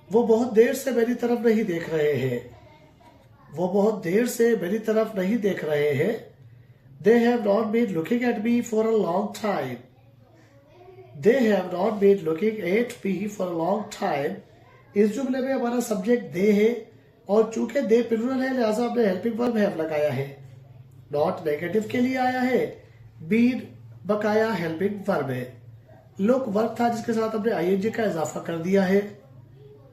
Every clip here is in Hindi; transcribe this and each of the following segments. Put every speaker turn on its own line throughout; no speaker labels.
वो बहुत देर से मेरी तरफ नहीं देख रहे हैं। वो बहुत देर से मेरी तरफ नहीं देख रहे हैं। They have not been looking at me for a long time. They have not been looking at me for a long time. इस जुमले में हमारा सब्जेक्ट दे है और चूंकि दे प्लूरल है लिहाजा हमने हेल्पिंग वर्ब हैव लगाया है। नॉट नेगेटिव के लिए आया है। बीन बकाया हेल्पिंग वर्ब है। लुक वर्ब था जिसके साथ हमने आईएनजी का इजाफा कर दिया है।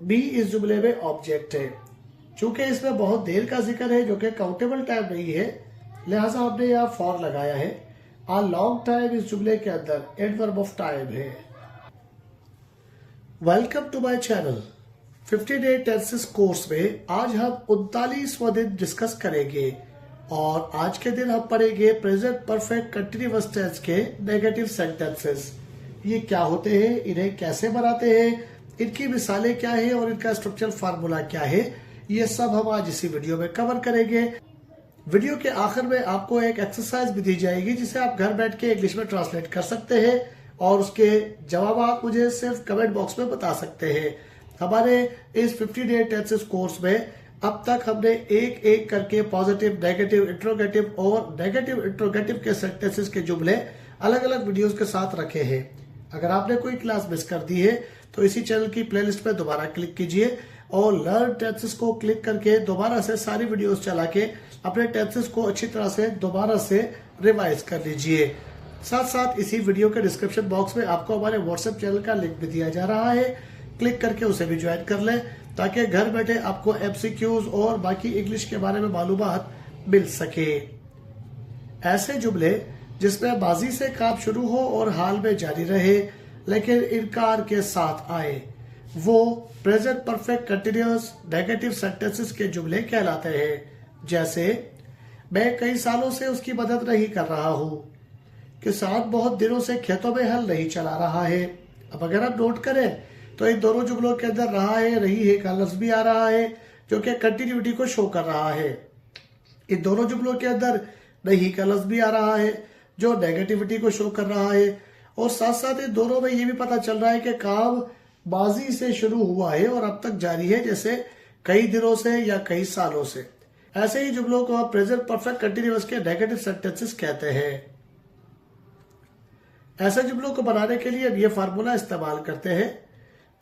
बी इस जुमले में ऑब्जेक्ट है। चूंकि इसमें बहुत देर का जिक्र है जो कि काउंटेबल टाइम नहीं है लिहाजा हमने यहाँ फॉर लगाया है। आ लॉन्ग टाइम इस जुमले के अंदर एडवर्ब ऑफ टाइम है। Welcome to my channel. 58 tenses course में आज हम 39वां दिन डिस्कस करेंगे और आज के दिन हम पढ़ेंगे प्रेजेंट परफेक्ट कंटिन्यूअस टेंस के नेगेटिव सेंटेंसेस। ये क्या होते हैं, इन्हें कैसे बनाते हैं, इनकी मिसालें क्या है और इनका स्ट्रक्चरल फार्मूला क्या है, ये सब हम आज इसी वीडियो में कवर करेंगे। वीडियो के आखिर में आपको एक एक्सरसाइज भी दी जाएगी जिसे आप घर बैठ के इंग्लिश में ट्रांसलेट कर सकते हैं और उसके जवाब आप मुझे सिर्फ कमेंट बॉक्स में बता सकते हैं। हमारे इस 58 टेंसेस कोर्स में अब तक हमने एक एक करके पॉजिटिव, नेगेटिव, इंट्रोगेटिव और नेगेटिव इंट्रोगेटिव के सेंटेंसेस के जुमले अलग अलग वीडियोस के साथ रखे हैं। अगर आपने कोई क्लास मिस कर दी है तो इसी चैनल की प्लेलिस्ट में दोबारा क्लिक कीजिए और लर्न टेंसेस को क्लिक करके दोबारा से सारी वीडियोस चला के अपने टेंसेस को अच्छी तरह से दोबारा से रिवाइज कर लीजिए। साथ साथ इसी वीडियो के डिस्क्रिप्शन बॉक्स में आपको हमारे व्हाट्सएप चैनल का लिंक भी दिया जा रहा है, क्लिक करके उसे भी ज्वाइन कर लें ताकि घर बैठे आपको एमसीक्यूज और बाकी इंग्लिश के बारे में मालूमात मिल सके। ऐसे जुमले जिसमें माजी से काम शुरू हो और हाल में जारी रहे लेकिन इनकार के साथ आए वो present perfect continuous negative sentences के जुमले कहलाते हैं। जैसे मैं कई सालों से उसकी मदद नहीं कर रहा हूँ। किसान बहुत दिनों से खेतों में हल नहीं चला रहा है। अब अगर आप नोट करें तो इन दोनों जुमलों के अंदर रहा है, रही है का लफ्ज भी आ रहा है जो कि कंटिन्यूटी को शो कर रहा है। इन दोनों जुमलों के अंदर नहीं का लफ्ज भी आ रहा है जो नेगेटिविटी को शो कर रहा है और साथ साथ इन दोनों में ये भी पता चल रहा है कि काम माजी से शुरू हुआ है और अब तक जारी है, जैसे कई दिनों से या कई सालों से। ऐसे ही जुमलों को आप प्रेजेंट परफेक्ट कंटिन्यूअस के नेगेटिव सेंटेंसेस कहते हैं। ऐसे जुमलों को बनाने के लिए अब ये फार्मूला इस्तेमाल करते हैं।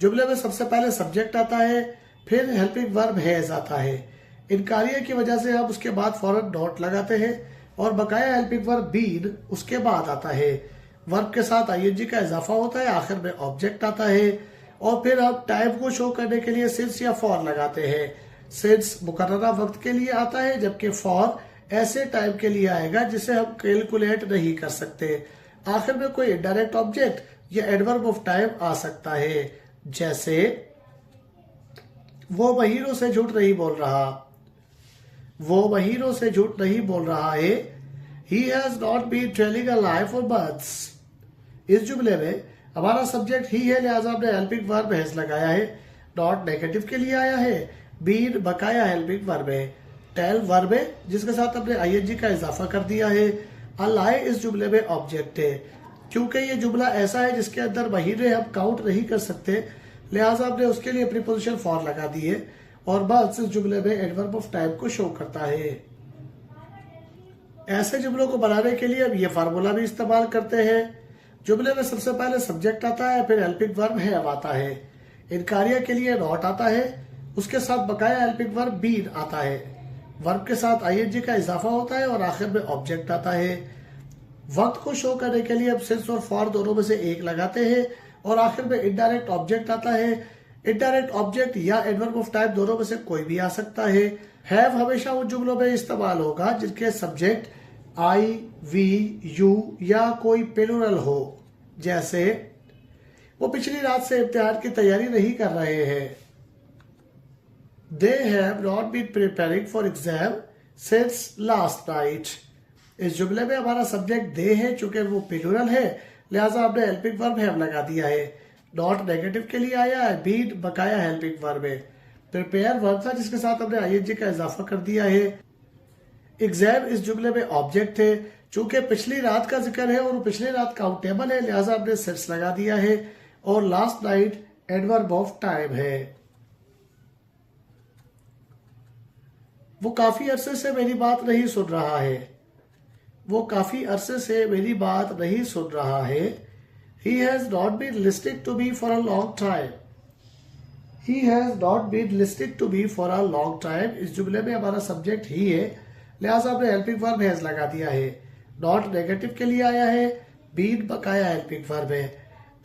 जुमले में सबसे पहले सब्जेक्ट आता है, फिर हेल्पिंग वर्ब हैज आता है। इनकारिया की वजह से हम उसके बाद फौरन नॉट लगाते हैं और बकाया हेल्पिंग वर्ब बीन उसके बाद आता है। वर्ब के साथ आईएनजी का इजाफा होता है, आखिर में ऑब्जेक्ट आता है और फिर आप टाइम को शो करने के लिए सिंस या फॉर लगाते हैं। सिंस मुकर्ररा वक्त के लिए आता है जबकि फॉर ऐसे टाइम के लिए आएगा जिसे हम कैलकुलेट नहीं कर सकते। आखिर में कोई इनडायरेक्ट ऑब्जेक्ट या एडवर्ब ऑफ टाइम आ सकता है, जैसे वो महीनों से झूठ नहीं बोल रहा। वो महीनों से झूठ नहीं बोल रहा है। He has not been telling a lie for months. इस जुमले में हमारा सब्जेक्ट ही है लिहाजा हमने हेल्पिंग वर्ब हैज लगाया है। नॉट नेगेटिव के लिए आया है। बीन बकाया हेल्पिंग वर्ब है। टेल वर्ब है जिसके साथ हमने आईएनजी का इजाफा कर दिया है। अ लाई इस जुमले में ऑब्जेक्ट है। क्योंकि ये जुमला ऐसा है जिसके अंदर महीने हम काउंट नहीं कर सकते लिहाजा हमने उसके लिए प्रीपोजिशन फॉर लगा दी है और बस इस जुमले में एडवर्ब ऑफ टाइम को शो करता है। ऐसे जुमलों को बनाने के लिए अब ये फार्मूला भी इस्तेमाल करते हैं। जुमले में सबसे पहले सब्जेक्ट आता है, फिर हेल्पिंग वर्ब हैव आता है। इनकारिया के लिए नॉट आता है, उसके साथ बकाया हेल्पिंग वर्ब बीन आता है। वर्ब के साथ आईएनजी का इजाफा होता है और आखिर में ऑब्जेक्ट आता है। वक्त को शो करने के लिए अब सिंस और फॉर दोनों में से एक लगाते हैं और आखिर में इनडायरेक्ट ऑब्जेक्ट आता है। इनडायरेक्ट ऑब्जेक्ट या एडवर्ब ऑफ टाइप दोनों में से कोई भी आ सकता है। हैव हमेशा उन जुमलों में इस्तेमाल होगा जिनके सब्जेक्ट आई, वी, यू या कोई प्लूरल हो। जैसे वो पिछली रात से इम्तिहान की तैयारी नहीं कर रहे हैं। They have not been preparing for exam since last night. इस जुमले में हमारा सब्जेक्ट दे है, चूंकि वो प्लूरल है लिहाजा हमने हेल्पिंग वर्ब हैव लगा दिया है। नॉट नेगेटिव के लिए आया है। बीन बकाया हेल्पिंग वर्ब है। प्रिपेयर वर्ब था जिसके साथ हमने आईएनजी का इजाफा कर दिया है। एग्जाम इस जुमले में ऑब्जेक्ट है, चूंकि पिछली रात का जिक्र है और पिछली रात काउंटेबल है लिहाजा हमने सिंस लगा दिया है और last night adverb of time है। वो काफी अरसे से मेरी बात नहीं सुन रहा है। वो काफी अरसे से मेरी बात नहीं सुन रहा है। He has not been listening to me for a long time. He has not been listening to me for a long time. इस जुमले में हमारा सब्जेक्ट ही है, लिहाजा हमने हेल्पिंग वर्ब हैज लगा दिया है। नॉट नेगेटिव के लिए आया है, बीन बकाया हेल्पिंग वर्ब है।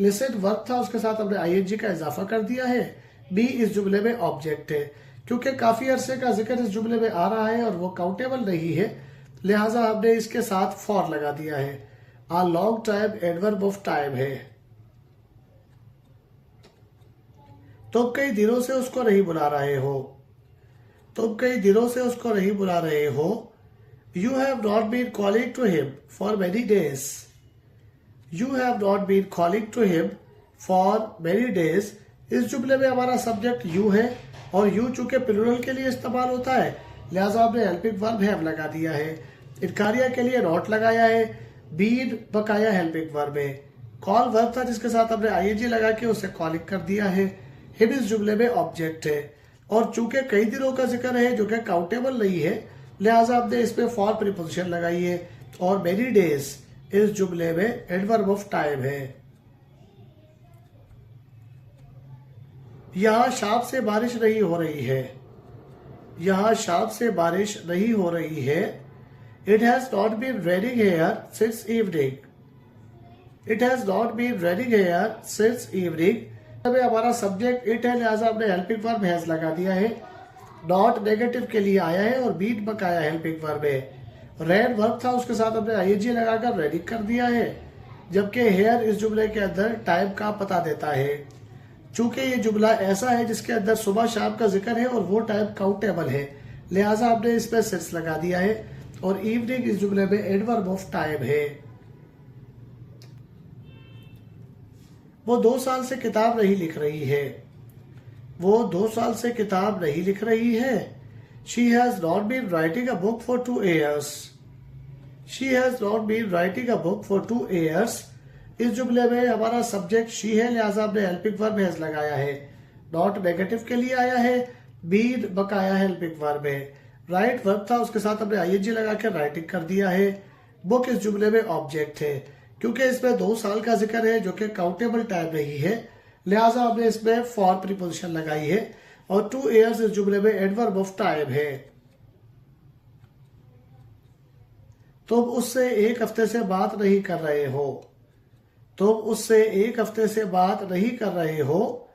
लिसन वर्ब था, उसके साथ हमने आईएनजी का इजाफा कर दिया है। बी इस जुमले में ऑब्जेक्ट है। क्योंकि काफी अरसे का जिक्र इस जुमले में आ रहा है और वो काउंटेबल नहीं है, लिहाजा हमने इसके साथ फॉर लगा दिया है। A long time adverb of time है। तुम कई दिनों से उसको नहीं बुला रहे हो। तुम कई दिनों से उसको नहीं बुला रहे हो। You have not been calling to him for many days. You have not been calling to him for many days. इस जुमले में हमारा सब्जेक्ट यू है और यू चूंकि प्लूरल के लिए इस्तेमाल होता है, लिहाजा हमने हेल्पिंग वर्ब हैव लगा दिया है। इनकारिया के लिए नॉट लगाया है। बीन बकाया हेल्पिंग वर्ब है। कॉल वर्ब था, जिसके साथ हमने आईएनजी लगा के उसे कॉलिंग कर दिया है। हिम इस जुमले में ऑब्जेक्ट है और चूंकि कई दिनों का जिक्र है जो कि काउंटेबल नहीं है, लिहाजा हमने इसमें फॉर प्रीपोजिशन लगाई है। और मेनी डेज इस जुमले में एडवर्ब ऑफ टाइम है। यहां शाम से बारिश नहीं हो रही है। यहां शाम से बारिश नहीं हो रही है। It has not been raining here since evening. It has not been raining here since evening. अभी हमारा सब्जेक्ट इट है, लिहाजा हमने हेल्पिंग वर्ब हैज लगा दिया है। नॉट नेगेटिव के लिए आया है और बीन बकाया हेल्पिंग वर्ब है। रेन वर्ब था, उसके साथ हमने आईएनजी लगाकर रेडी कर दिया है, जबकि हेयर इस जुमले के अंदर टाइम का पता देता है। चूंकि ये जुमला ऐसा है जिसके अंदर सुबह शाम का जिक्र है और वो टाइम काउंटेबल है, लिहाजा हमने इसमें सिंस लगा दिया है। और इवनिंग इस जुमले में एडवर्ब ऑफ टाइम है। वो 2 साल से किताब नहीं लिख रही है। वो 2 साल से किताब नहीं लिख रही है। She has not been writing a book for 2 years. She has not been writing a book for 2 years. इस जुमले में हमारा सब्जेक्ट शी है, लिहाजा हमने हेल्पिंग वर्ब हैज लगाया है। नॉट नेगेटिव के लिए आया है। बीन बकाया हेल्पिंग वर्ब है। राइट वर्ब था, उसके साथ हमने आईएनजी लगा के राइटिंग कर दिया है। बुक इस जुमले में ऑब्जेक्ट है। क्योंकि इसमें 2 साल का जिक्र है जो कि काउंटेबल टाइम नहीं है, लिहाजा हमने इसमें फॉर प्रीपोजिशन लगाई है। और 2 years इस जुमले में एडवर्ब ऑफ टाइम है। तुम उससे 1 हफ्ते से बात नहीं कर रहे हो। तुम उससे 1 हफ्ते से बात नहीं कर रहे हो।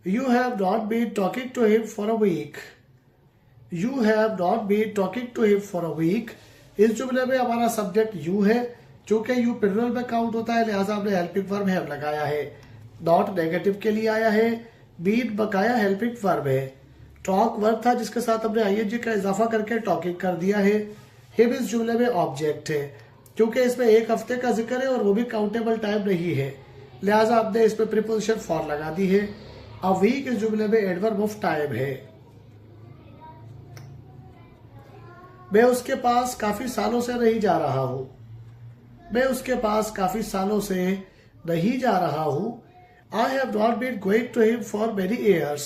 You have not been talking to him for a week. You have not been talking to him for a week. इस जुमले में हमारा सब्जेक्ट यू है। चूंकि यू प्लूरल में काउंट होता है, लिहाजा हमने हेल्पिंग वर्ब हैव लगाया है। नॉट नेगेटिव के लिए आया है। बीन बकाया हेल्पिंग वर्ब है। टॉक वर्ब था, जिसके साथ हमने आईएनजी का इजाफा करके टॉकिंग कर दिया है। हिम इस जुमले में ऑब्जेक्ट है। क्योंकि इसमें 1 हफ्ते का जिक्र है और वो भी काउंटेबल टाइम नहीं है, लिहाजा हमने इसमें प्रीपोजिशन फॉर लगा दी है। अ वीक इस जुमले में एडवर्ब ऑफ टाइम है। मैं उसके पास काफी सालों से नहीं जा रहा हूं। मैं उसके पास काफी सालों से नहीं जा रहा हूं। I have not been going to him for many years.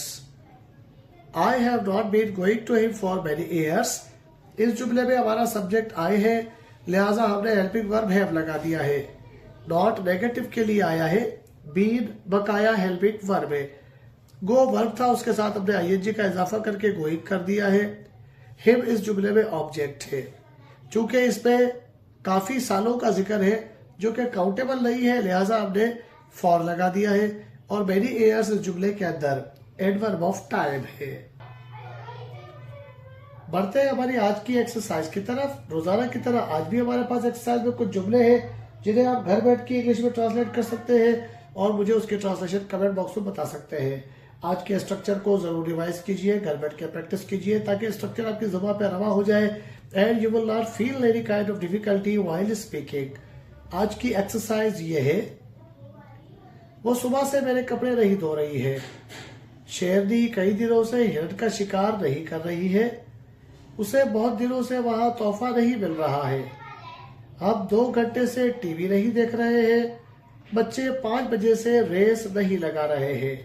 I have not been going to him for many years. इस जुमले में हमारा सब्जेक्ट आई है, लिहाजा हमने हेल्पिंग वर्ब हैव लगा दिया है। नॉट नेगेटिव के लिए आया है। बीन बकाया हेल्पिंग वर्ब है। गो वर्ब था, उसके साथ हमने आईएनजी का इजाफा करके गोइंग कर दिया है। हिम इस जुमले में ऑब्जेक्ट है। चूंकि इसमें काफी सालों का जिक्र है जो कि काउंटेबल नहीं है, लिहाजा हमने फॉर लगा दिया है। और मेनी ईयर्स इस जुमले के अंदर एडवर्ब ऑफ टाइम है। बढ़ते हैं हमारी आज की एक्सरसाइज की तरफ। रोजाना की तरह आज भी हमारे पास एक्सरसाइज में कुछ जुमले हैं जिन्हें आप घर बैठ के इंग्लिश में ट्रांसलेट कर सकते हैं और मुझे उसके ट्रांसलेशन कमेंट बॉक्स में बता सकते हैं। आज के स्ट्रक्चर को जरूर रिवाइज कीजिए, घर बैठ के प्रैक्टिस कीजिए, ताकि स्ट्रक्चर आपकी जुबान पे रवा हो जाए and you will not feel any kind of difficulty while speaking. आज की एक्सरसाइज ये है, वो सुबह से मेरे कपड़े नहीं धो रही है। शेरनी कई दिनों से हिरण का शिकार नहीं कर रही है। उसे बहुत दिनों से वहां तोहफा नहीं मिल रहा है। अब 2 घंटे से टीवी नहीं देख रहे हैं। बच्चे 5 बजे से रेस नहीं लगा रहे हैं।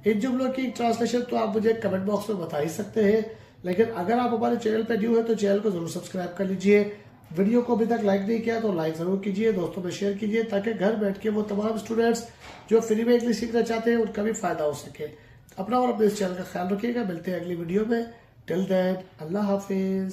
इन जुमलों की ट्रांसलेशन तो आप मुझे कमेंट बॉक्स में बता ही सकते हैं। लेकिन अगर आप हमारे चैनल पे न्यू है तो चैनल को जरूर सब्सक्राइब कर लीजिए। वीडियो को अभी तक लाइक नहीं किया तो लाइक जरूर कीजिए, दोस्तों में शेयर कीजिए, ताकि घर बैठ के वो तमाम स्टूडेंट्स जो फ्री में इंग्लिश सीखना चाहते हैं उनका भी फायदा हो सके। अपना और अपने इस चैनल का ख्याल रखिएगा। मिलते हैं अगली वीडियो में। टिल देन अल्लाह हाफिज।